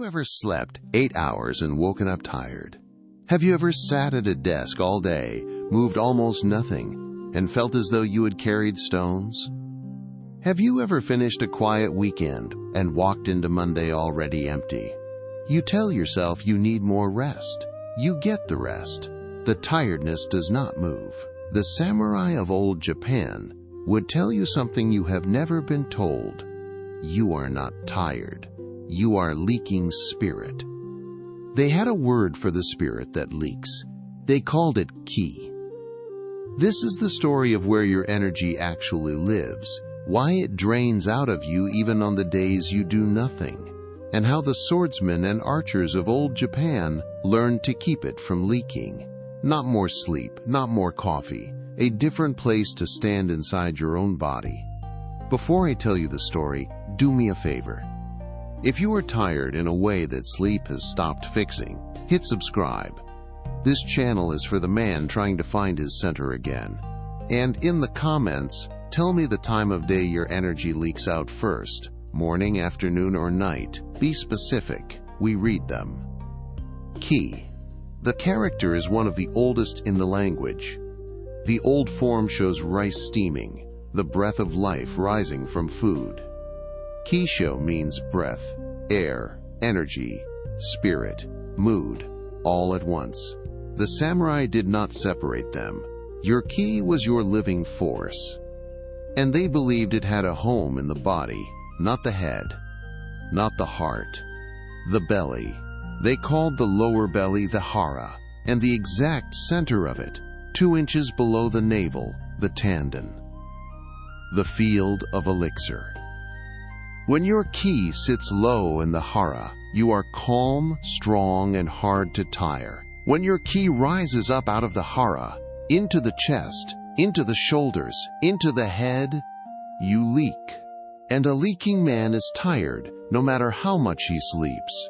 you ever slept 8 hours and woken up tired? Have you ever sat at a desk all day, moved almost nothing, and felt as though you had carried stones? Have you ever finished a quiet weekend and walked into Monday already empty? You tell yourself you need more rest. You get the rest. The tiredness does not move. The samurai of old Japan would tell you something you have never been told. You are not tired. You are leaking spirit. They had a word for the spirit that leaks. They called it ki. This is the story of where your energy actually lives, why it drains out of you even on the days you do nothing, and how the swordsmen and archers of old Japan learned to keep it from leaking. Not more sleep, not more coffee, a different place to stand inside your own body. Before I tell you the story, do me a favor. If you are tired in a way that sleep has stopped fixing, hit subscribe. This channel is for the man trying to find his center again. And in the comments, tell me the time of day your energy leaks out first, morning, afternoon, or night. Be specific. We read them. Ki. The character is one of the oldest in the language. The old form shows rice steaming, the breath of life rising from food. Kisho means breath, air, energy, spirit, mood, all at once. The samurai did not separate them. Your ki was your living force. And they believed it had a home in the body, not the head, not the heart, the belly. They called the lower belly the hara, and the exact center of it, 2 inches below the navel, the tanden. The field of elixir. When your ki sits low in the hara, you are calm, strong, and hard to tire. When your ki rises up out of the hara, into the chest, into the shoulders, into the head, you leak. And a leaking man is tired, no matter how much he sleeps.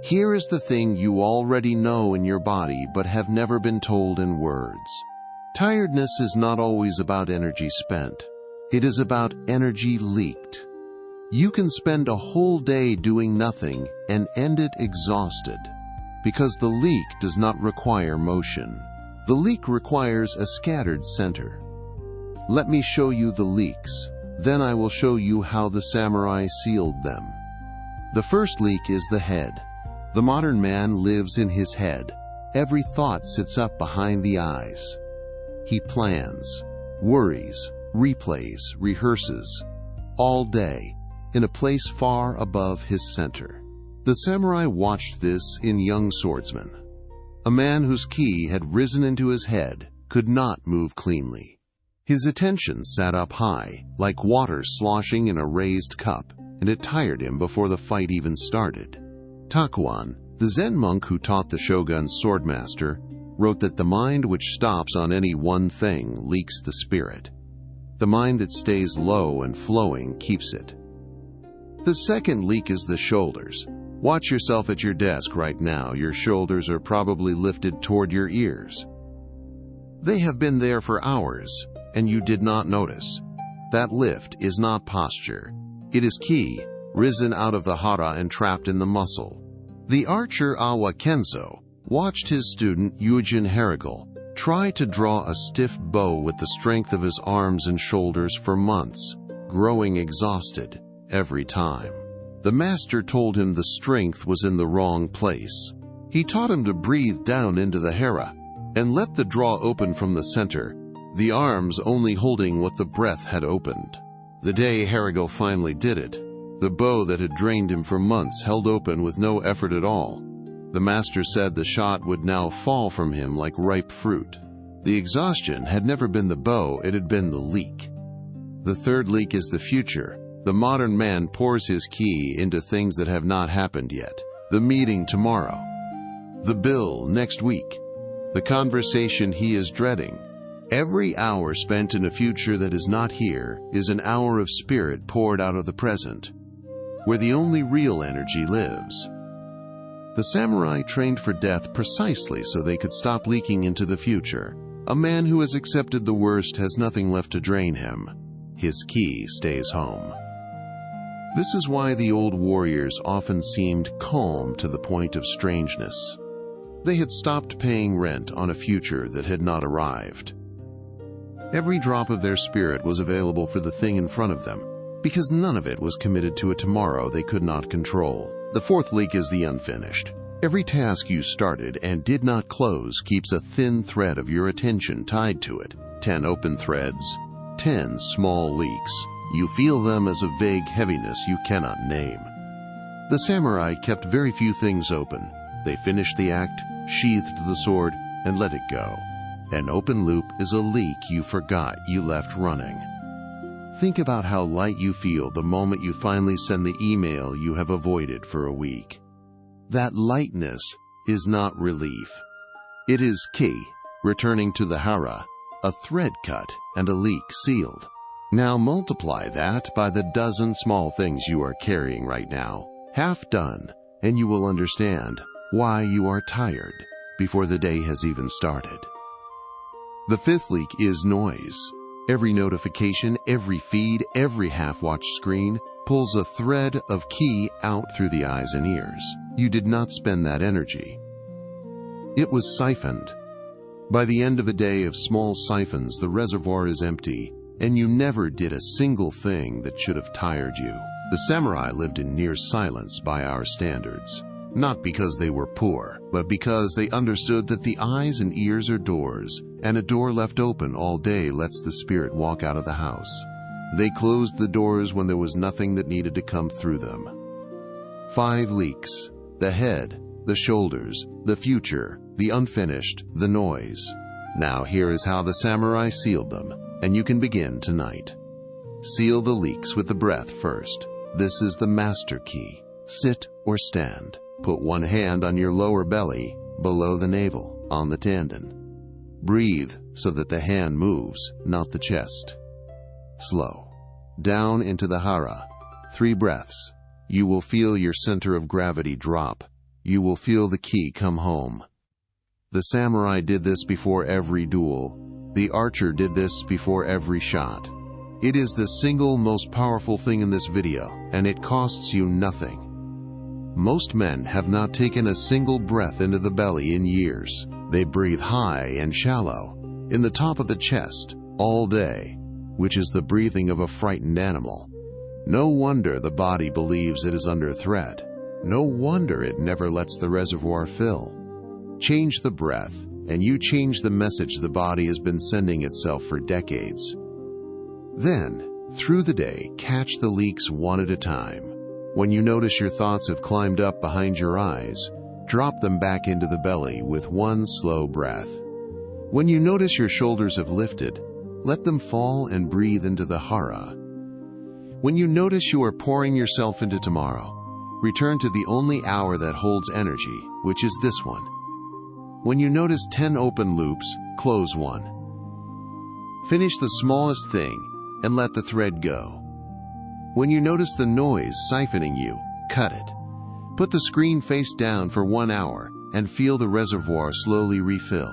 Here is the thing you already know in your body but have never been told in words. Tiredness is not always about energy spent. It is about energy leaked. You can spend a whole day doing nothing and end it exhausted, because the leak does not require motion. The leak requires a scattered center. Let me show you the leaks. Then I will show you how the samurai sealed them. The first leak is the head. The modern man lives in his head. Every thought sits up behind the eyes. He plans, worries, replays, rehearses, all day, in a place far above his center. The samurai watched this in young swordsmen. A man whose ki had risen into his head could not move cleanly. His attention sat up high, like water sloshing in a raised cup, and it tired him before the fight even started. Takuan, the Zen monk who taught the shogun's swordmaster, wrote that the mind which stops on any one thing leaks the spirit. The mind that stays low and flowing keeps it. The second leak is the shoulders. Watch yourself at your desk right now. Your shoulders are probably lifted toward your ears. They have been there for hours, and you did not notice. That lift is not posture. It is ki, risen out of the hara and trapped in the muscle. The archer Awa Kenzo watched his student Yujin Haragal try to draw a stiff bow with the strength of his arms and shoulders for months, growing exhausted every time. The master told him the strength was in the wrong place. He taught him to breathe down into the hara and let the draw open from the center, the arms only holding what the breath had opened. The day Haragal finally did it, the bow that had drained him for months held open with no effort at all. The master said the shot would now fall from him like ripe fruit. The exhaustion had never been the bow, it had been the leak. The third leak is the future. The modern man pours his ki into things that have not happened yet. The meeting tomorrow. The bill next week. The conversation he is dreading. Every hour spent in a future that is not here is an hour of spirit poured out of the present, where the only real energy lives. The samurai trained for death precisely so they could stop leaking into the future. A man who has accepted the worst has nothing left to drain him. His ki stays home. This is why the old warriors often seemed calm to the point of strangeness. They had stopped paying rent on a future that had not arrived. Every drop of their spirit was available for the thing in front of them, because none of it was committed to a tomorrow they could not control. The fourth leak is the unfinished. Every task you started and did not close keeps a thin thread of your attention tied to it. 10 open threads, 10 small leaks. You feel them as a vague heaviness you cannot name. The samurai kept very few things open. They finished the act, sheathed the sword, and let it go. An open loop is a leak you forgot you left running. Think about how light you feel the moment you finally send the email you have avoided for a week. That lightness is not relief. It is ki, returning to the hara, a thread cut and a leak sealed. Now multiply that by the dozen small things you are carrying right now, half done, and you will understand why you are tired before the day has even started. The fifth leak is noise. Every notification, every feed, every half-watched screen pulls a thread of ki out through the eyes and ears. You did not spend that energy. It was siphoned. By the end of a day of small siphons, the reservoir is empty, and you never did a single thing that should have tired you. The samurai lived in near silence by our standards. Not because they were poor, but because they understood that the eyes and ears are doors, and a door left open all day lets the spirit walk out of the house. They closed the doors when there was nothing that needed to come through them. 5 leaks: the head, the shoulders, the future, the unfinished, the noise. Now here is how the samurai sealed them, and you can begin tonight. Seal the leaks with the breath first. This is the master key. Sit or stand. Put one hand on your lower belly, below the navel, on the tanden. Breathe so that the hand moves, not the chest. Slow. Down into the hara. 3 breaths. You will feel your center of gravity drop. You will feel the ki come home. The samurai did this before every duel. The archer did this before every shot. It is the single most powerful thing in this video, and it costs you nothing. Most men have not taken a single breath into the belly in years. They breathe high and shallow, in the top of the chest, all day, which is the breathing of a frightened animal. No wonder the body believes it is under threat. No wonder it never lets the reservoir fill. Change the breath, and you change the message the body has been sending itself for decades. Then, through the day, catch the leaks one at a time. When you notice your thoughts have climbed up behind your eyes, drop them back into the belly with one slow breath. When you notice your shoulders have lifted, let them fall and breathe into the hara. When you notice you are pouring yourself into tomorrow, return to the only hour that holds energy, which is this one. When you notice 10 open loops, close one. Finish the smallest thing and let the thread go. When you notice the noise siphoning you, cut it. Put the screen face down for 1 hour and feel the reservoir slowly refill.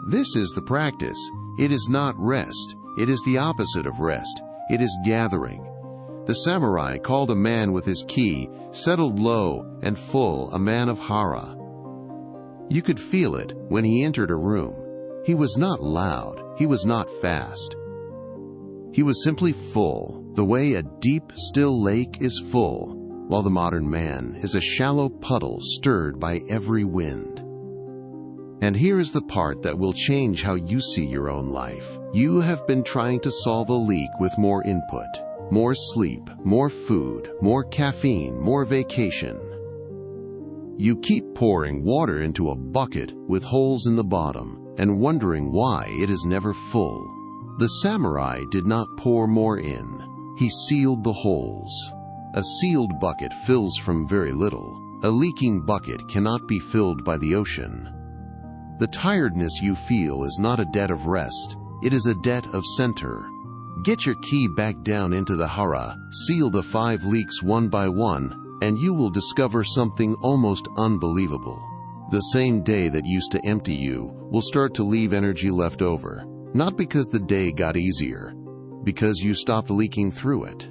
This is the practice. It is not rest. It is the opposite of rest. It is gathering. The samurai called a man with his ki, settled low and full, a man of hara. You could feel it when he entered a room. He was not loud. He was not fast. He was simply full, the way a deep, still lake is full, while the modern man is a shallow puddle stirred by every wind. And here is the part that will change how you see your own life. You have been trying to solve a leak with more input, more sleep, more food, more caffeine, more vacation. You keep pouring water into a bucket with holes in the bottom and wondering why it is never full. The samurai did not pour more in. He sealed the holes. A sealed bucket fills from very little. A leaking bucket cannot be filled by the ocean. The tiredness you feel is not a debt of rest. It is a debt of center. Get your ki back down into the hara, seal the 5 leaks one by one, and you will discover something almost unbelievable. The same day that used to empty you will start to leave energy left over. Not because the day got easier, because you stopped leaking through it.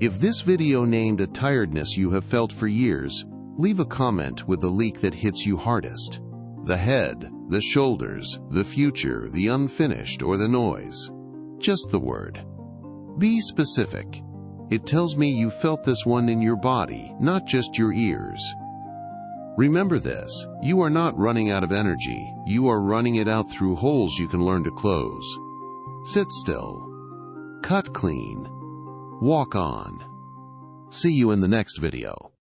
If this video named a tiredness you have felt for years, leave a comment with the leak that hits you hardest. The head, the shoulders, the future, the unfinished, or the noise. Just the word. Be specific. It tells me you felt this one in your body, not just your ears. Remember this, you are not running out of energy, you are running it out through holes you can learn to close. Sit still. Cut clean. Walk on. See you in the next video.